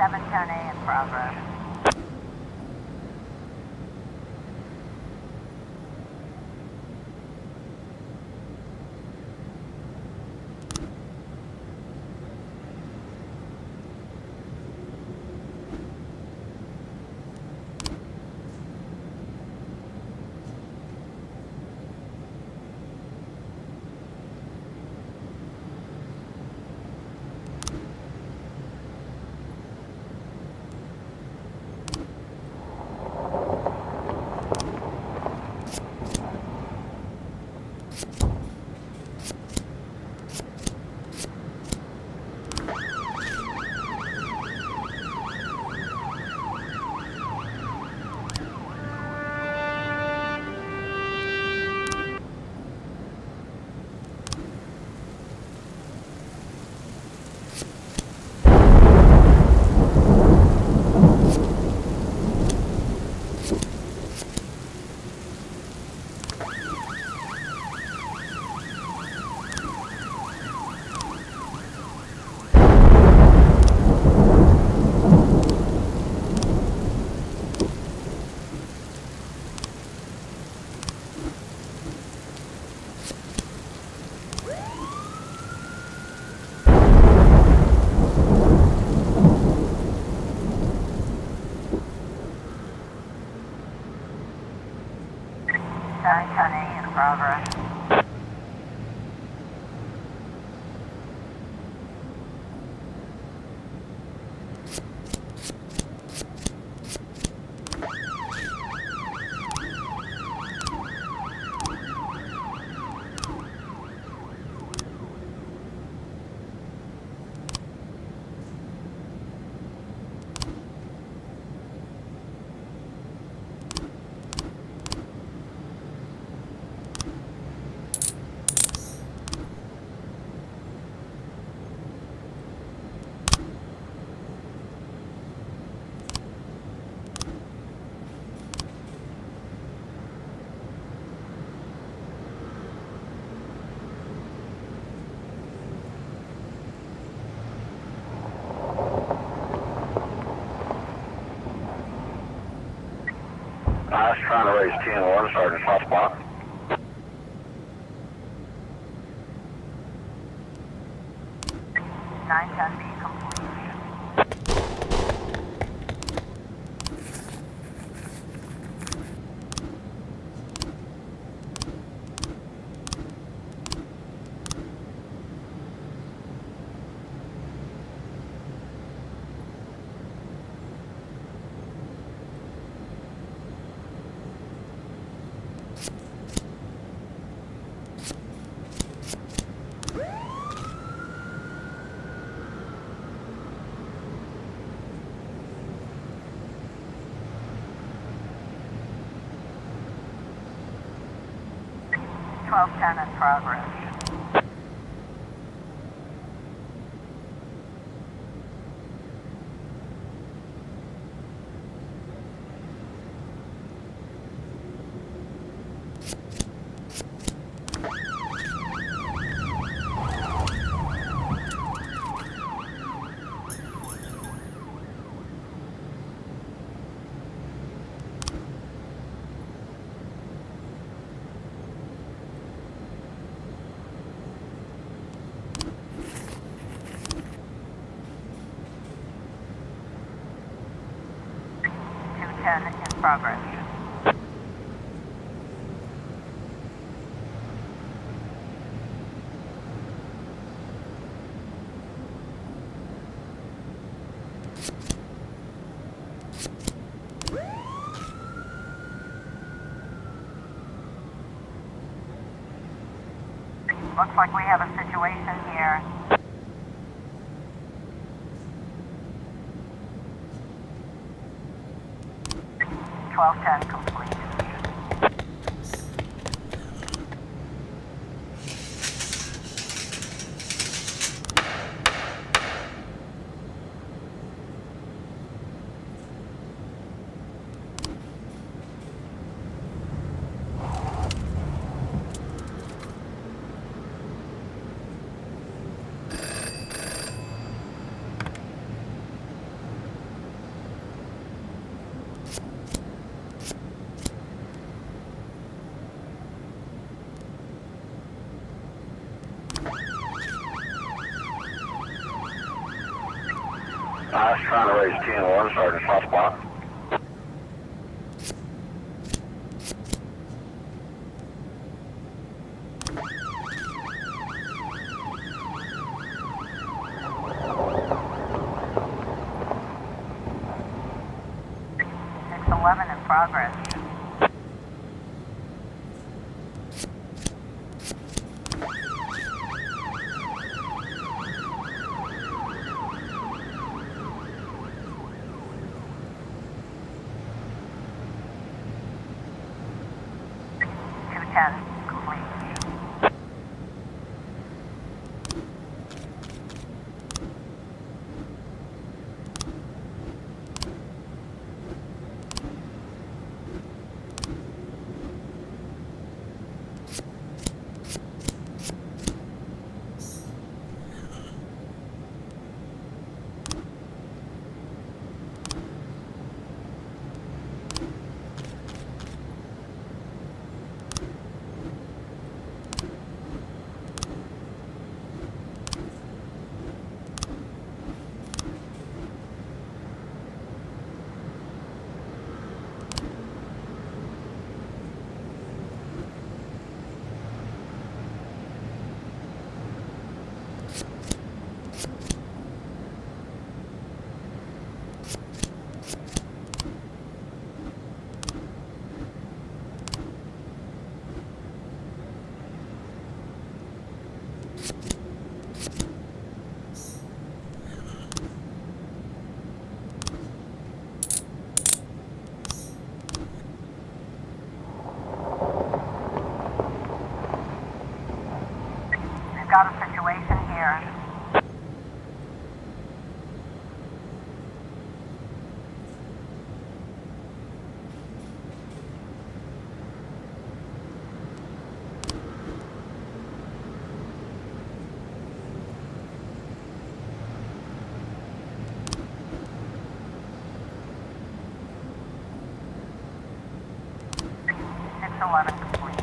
710A in progress. Progress. I was trying to raise 10-1, Sergeant Southpaw. Nine 10B complete. Twelve 10 in progress. Two 10 in progress. Looks like we have a situation here. Twelve 10 complete. I was trying to raise 10-1, starting 5 o'clock. Six 11 in progress. Complete. We've got a situation here. Six 11 complete.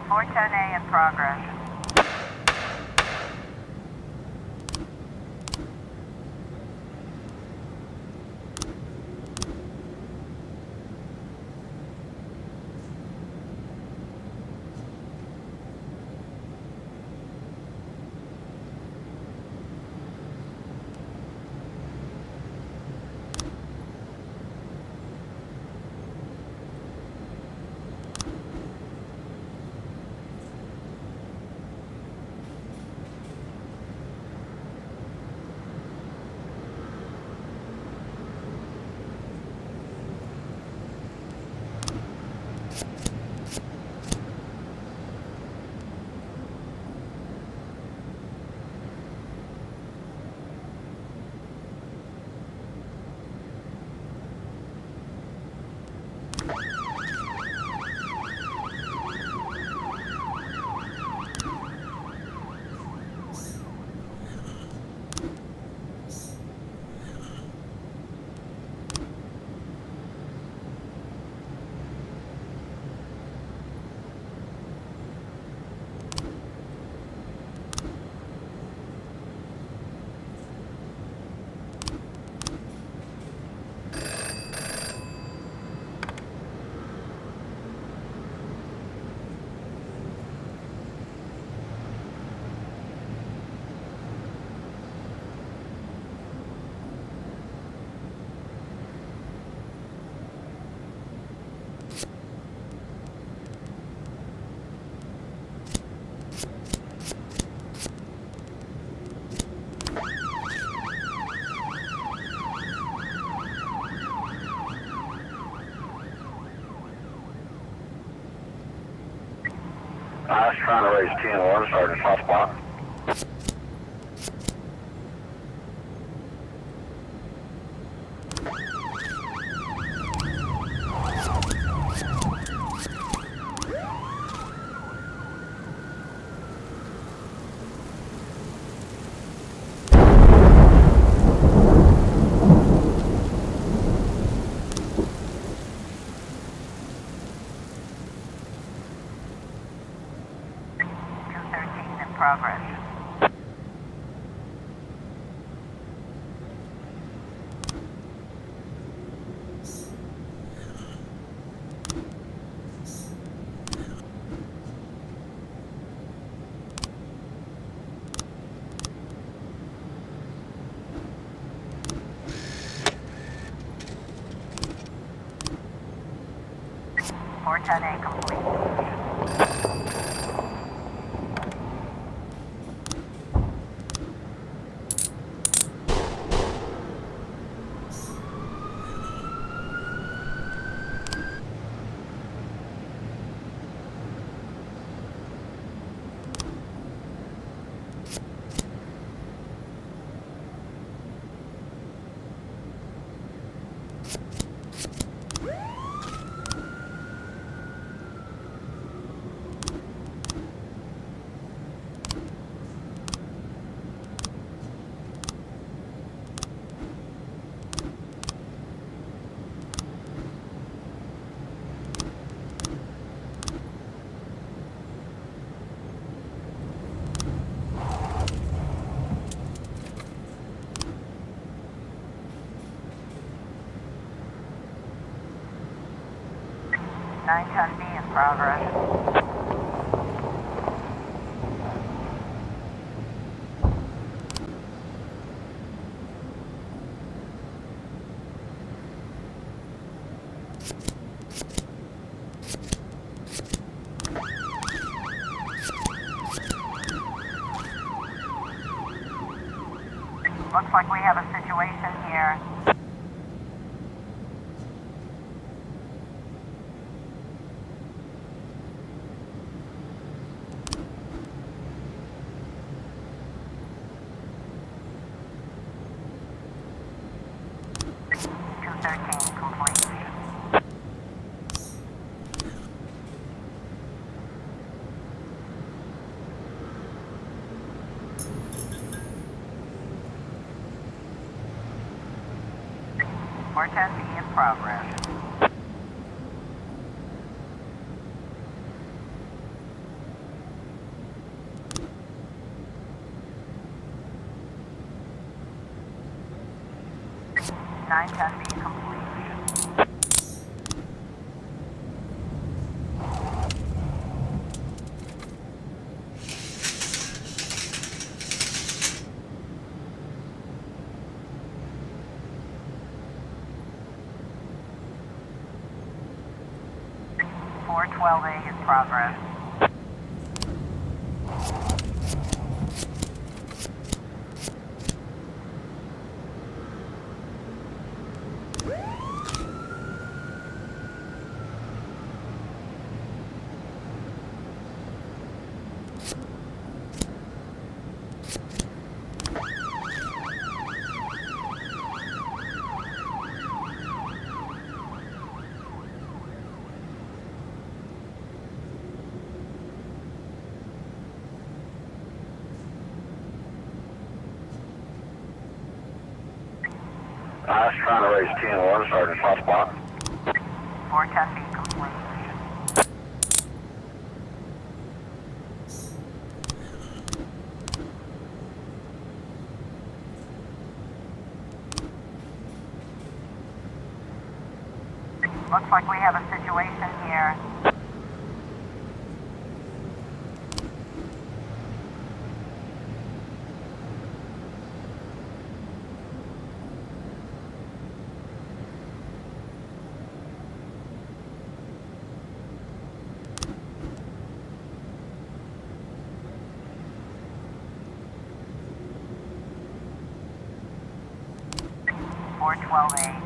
Four 10A in progress. I was trying to raise 10-1, starting soft spot. Progress. A complete. Ton B in progress. Looks like we have a situation here. More 10B in progress. Nine 10B complete. Four 12A in progress. I was trying to raise 10-1, starting soft spot. 410B complete. Looks like we have a situation here. Four 12A.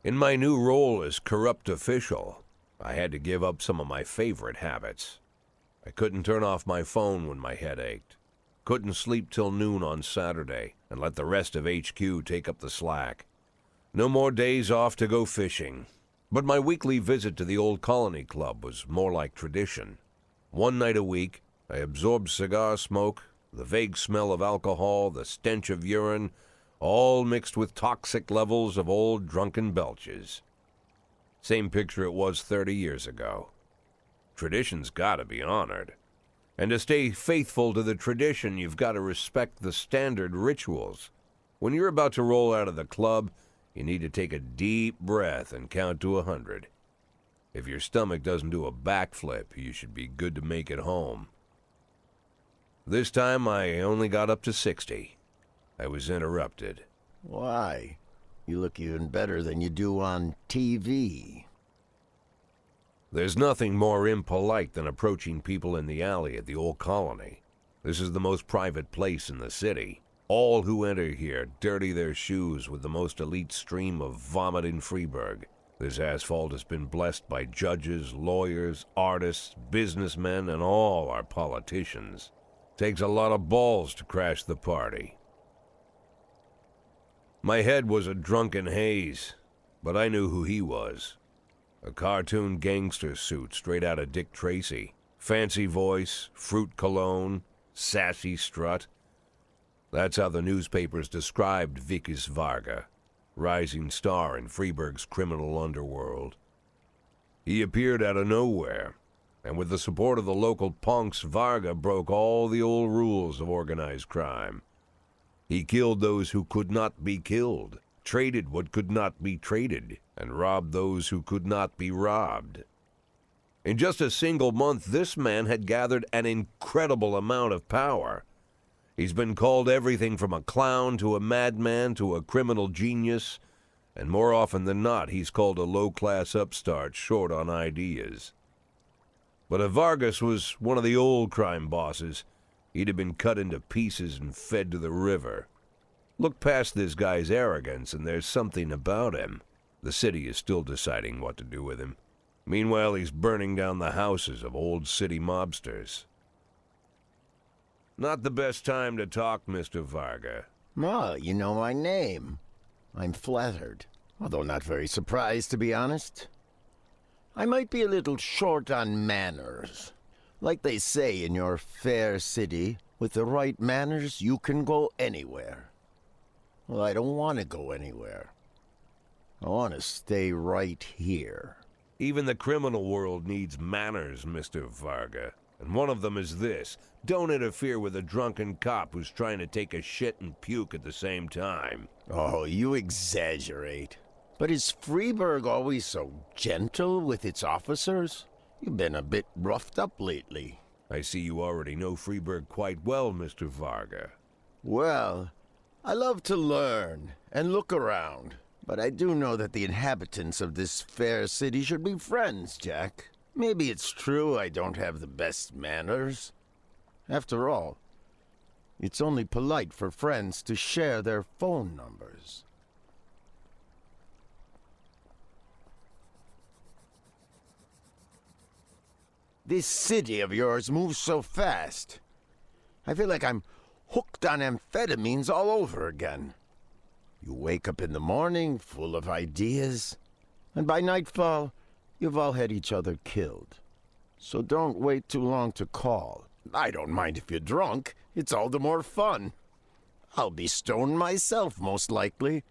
In my new role as corrupt official, I had to give up some of my favorite habits. I couldn't turn off my phone when my head ached. Couldn't sleep till noon on Saturday and let the rest of HQ take up the slack. No more days off to go fishing. But my weekly visit to the old Colony Club was more like tradition. One night a week, I absorbed cigar smoke, the vague smell of alcohol, the stench of urine, all mixed with toxic levels of old drunken belches. Same picture it was 30 years ago. Tradition's gotta be honored. And to stay faithful to the tradition, you've got to respect the standard rituals. When you're about to roll out of the club, you need to take a deep breath and count to 100. If your stomach doesn't do a backflip, you should be good to make it home. This time I only got up to 60. I was interrupted. Why? You look even better than you do on TV. There's nothing more impolite than approaching people in the alley at the old Colony. This is the most private place in the city. All who enter here dirty their shoes with the most elite stream of vomit in Freeburg. This asphalt has been blessed by judges, lawyers, artists, businessmen, and all our politicians. Takes a lot of balls to crash the party. My head was a drunken haze, but I knew who he was. A cartoon gangster suit straight out of Dick Tracy. Fancy voice, fruit cologne, sassy strut. That's how the newspapers described Vikas Varga, rising star in Freeburg's criminal underworld. He appeared out of nowhere, and with the support of the local punks, Varga broke all the old rules of organized crime. He killed those who could not be killed, traded what could not be traded, and robbed those who could not be robbed. In just a single month, this man had gathered an incredible amount of power. He's been called everything from a clown to a madman to a criminal genius, and more often than not, he's called a low-class upstart short on ideas. But if Vargas was one of the old crime bosses, he'd have been cut into pieces and fed to the river. Look past this guy's arrogance, and there's something about him. The city is still deciding what to do with him. Meanwhile, he's burning down the houses of old city mobsters. Not the best time to talk, Mr. Varga. Ma, you know my name. I'm flattered, although not very surprised, to be honest. I might be a little short on manners. Like they say in your fair city, with the right manners, you can go anywhere. Well, I don't want to go anywhere. I want to stay right here. Even the criminal world needs manners, Mr. Varga. And one of them is this: don't interfere with a drunken cop who's trying to take a shit and puke at the same time. Oh, you exaggerate. But is Freeburg always so gentle with its officers? You've been a bit roughed up lately. I see you already know Freeburg quite well, Mr. Varga. Well, I love to learn and look around. But I do know that the inhabitants of this fair city should be friends, Jack. Maybe it's true I don't have the best manners. After all, it's only polite for friends to share their phone numbers. This city of yours moves so fast. I feel like I'm hooked on amphetamines all over again. You wake up in the morning full of ideas, and by nightfall, you've all had each other killed. So don't wait too long to call. I don't mind if you're drunk. It's all the more fun. I'll be stoned myself, most likely.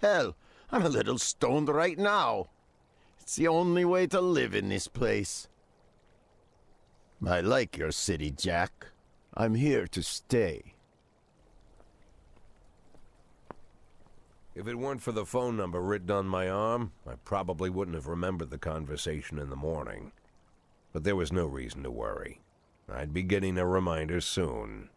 Hell, I'm a little stoned right now. It's the only way to live in this place. I like your city, Jack. I'm here to stay. If it weren't for the phone number written on my arm, I probably wouldn't have remembered the conversation in the morning. But there was no reason to worry. I'd be getting a reminder soon.